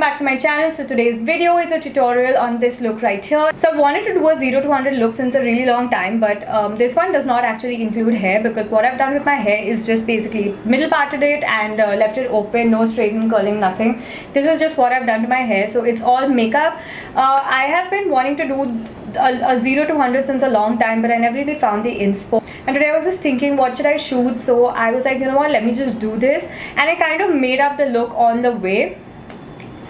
back to my channel. So today's video is a tutorial on this look right here. So I wanted to do a 0 to 100 look since a really long time, but this one does not actually include hair because what I've done with my hair is just basically middle parted it and left it open, no straightening, curling, nothing. This is just what I've done to my hair, so it's all makeup. I have been wanting to do a 0 to 100 since a long time, but I never really found the inspo. And today I was just thinking, what should I shoot? So I was like, you know what, let me just do this. And I kind of made up the look on the way.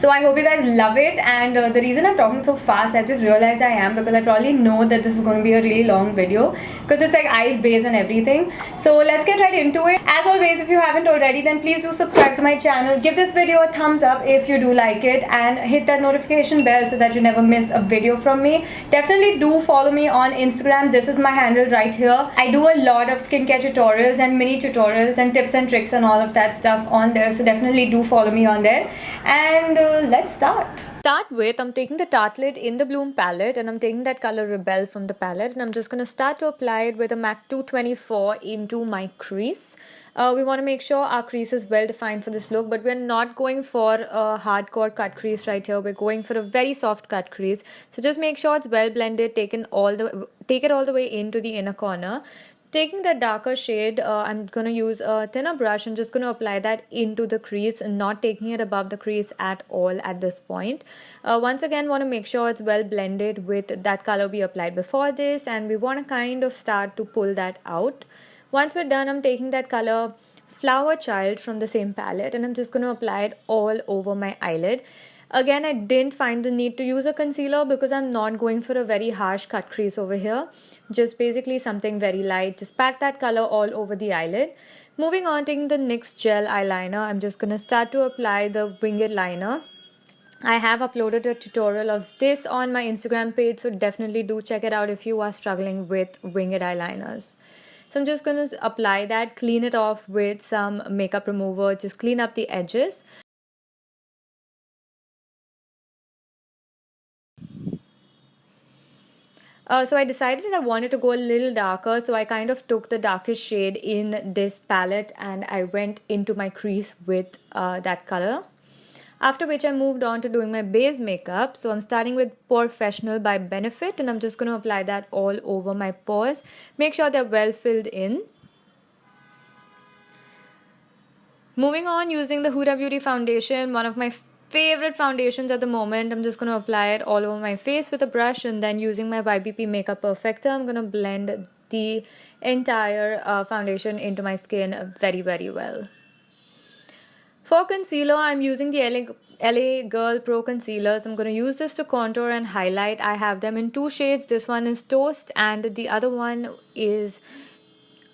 So I hope you guys love it, and the reason I'm talking so fast, I just realized I am because I probably know that this is going to be a really long video because it's like eyes, base and everything. So let's get right into it. As always, if you haven't already, then please do subscribe to my channel. Give this video a thumbs up if you do like it, and hit that notification bell so that you never miss a video from me. Definitely do follow me on Instagram. This is my handle right here. I do a lot of skincare tutorials and mini tutorials and tips and tricks and all of that stuff on there. So definitely do follow me on there. And let's start. Start with, I'm taking the Tartelette in the Bloom palette and I'm taking that color Rebel from the palette, and I'm just going to start to apply it with a MAC 224 into my crease. We want to make sure our crease is well defined for this look, but we're not going for a hardcore cut crease right here. We're going for a very soft cut crease. So just make sure it's well blended, take it all the way into the inner corner. Taking the darker shade, I'm going to use a thinner brush and just going to apply that into the crease and not taking it above the crease at all at this point. Once again, want to make sure it's well blended with that color we applied before this, and we want to kind of start to pull that out. Once we're done, I'm taking that color Flower Child from the same palette and I'm just going to apply it all over my eyelid. Again, I didn't find the need to use a concealer because I'm not going for a very harsh cut crease over here. Just basically something very light. Just pack that color all over the eyelid. Moving on, taking the NYX Gel Eyeliner, I'm just going to start to apply the winged liner. I have uploaded a tutorial of this on my Instagram page, so definitely do check it out if you are struggling with winged eyeliners. So I'm just going to apply that, clean it off with some makeup remover, just clean up the edges. So I decided I wanted to go a little darker, so I kind of took the darkest shade in this palette and I went into my crease with that color. After which I moved on to doing my base makeup. So I'm starting with POREfressional by Benefit and I'm just going to apply that all over my pores. Make sure they're well filled in. Moving on, using the Huda Beauty foundation, one of my favorite foundations at the moment. I'm just going to apply it all over my face with a brush, and then using my YBP Makeup Perfector, I'm going to blend the entire foundation into my skin very, very well. For concealer, I'm using the LA Girl Pro Concealers. I'm going to use this to contour and highlight. I have them in two shades. This one is Toast and the other one is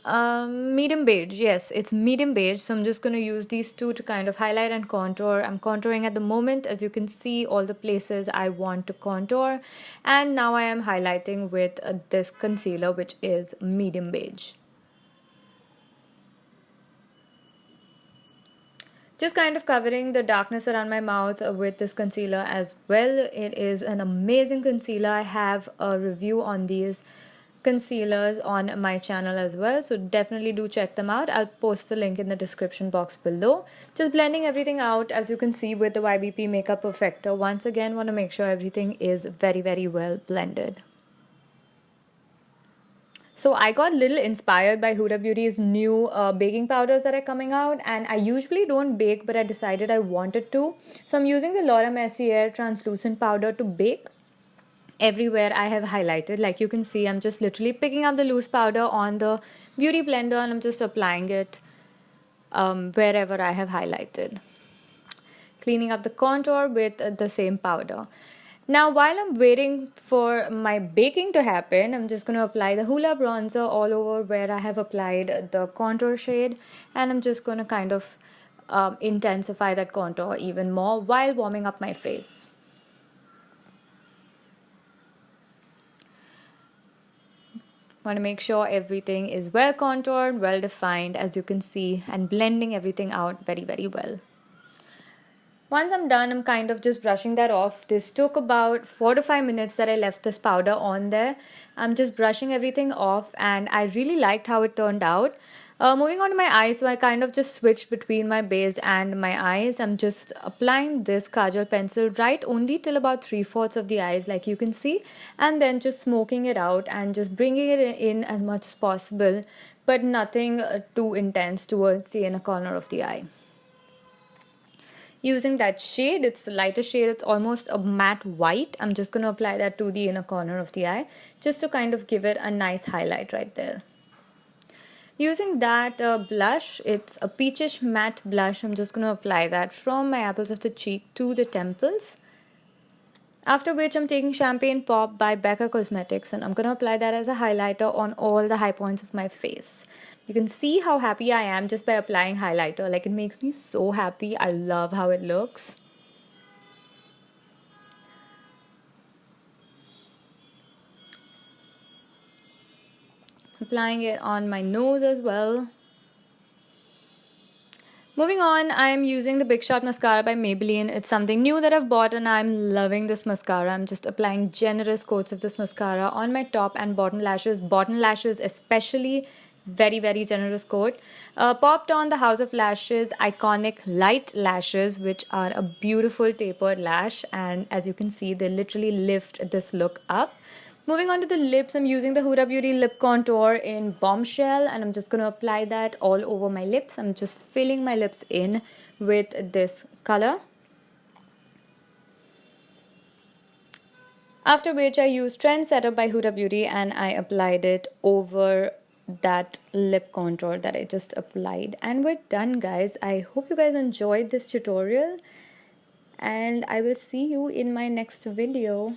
medium beige. Yes, it's medium beige. So I'm just going to use these two to kind of highlight and contour. I'm contouring at the moment. As you can see, all the places I want to contour. And now I am highlighting with this concealer, which is medium beige. Just kind of covering the darkness around my mouth with this concealer as well. It is an amazing concealer. I have a review on these concealers on my channel as well, so definitely do check them out. I'll post the link in the description box below. Just blending everything out, as you can see, with the YBP Makeup Perfector. Once again, want to make sure everything is very, very well blended. So I got a little inspired by Huda Beauty's new baking powders that are coming out, and I usually don't bake, but I decided I wanted to. So I'm using the Mercier translucent powder to bake. Everywhere I have highlighted, like you can see, I'm just literally picking up the loose powder on the beauty blender and I'm just applying it wherever I have highlighted. Cleaning up the contour with the same powder. Now, while I'm waiting for my baking to happen, I'm just going to apply the Hoola bronzer all over where I have applied the contour shade, and I'm just going to kind of intensify that contour even more while warming up my face. Want to make sure everything is well contoured, well defined, as you can see, and blending everything out very, very well. Once I'm done, I'm kind of just brushing that off. This took about 4 to 5 minutes that I left this powder on there. I'm just brushing everything off and I really liked how it turned out. Moving on to my eyes, so I kind of just switched between my base and my eyes. I'm just applying this Kajal pencil right only till about 3/4 of the eyes, like you can see, and then just smoking it out and just bringing it in as much as possible, but nothing too intense towards the inner corner of the eye. Using that shade, it's the lighter shade, it's almost a matte white. I'm just going to apply that to the inner corner of the eye just to kind of give it a nice highlight right there. Using that blush, it's a peachish matte blush. I'm just going to apply that from my apples of the cheek to the temples. After which I'm taking Champagne Pop by Becca Cosmetics and I'm going to apply that as a highlighter on all the high points of my face. You can see how happy I am just by applying highlighter. Like, it makes me so happy. I love how it looks. Applying it on my nose as well. Moving on, I am using the Big Shot Mascara by Maybelline. It's something new that I've bought and I'm loving this mascara. I'm just applying generous coats of this mascara on my top and bottom lashes especially. Very, very generous coat. Popped on the House of Lashes iconic Lite lashes, which are a beautiful tapered lash, and as you can see, they literally lift this look up. Moving on to the lips, I'm using the Huda Beauty lip contour in Bombshell and I'm just going to apply that all over my lips. I'm just filling my lips in with this color. After which I used Trendsetter by Huda Beauty and I applied it over that lip contour that I just applied. And we're done, guys. I hope you guys enjoyed this tutorial and I will see you in my next video.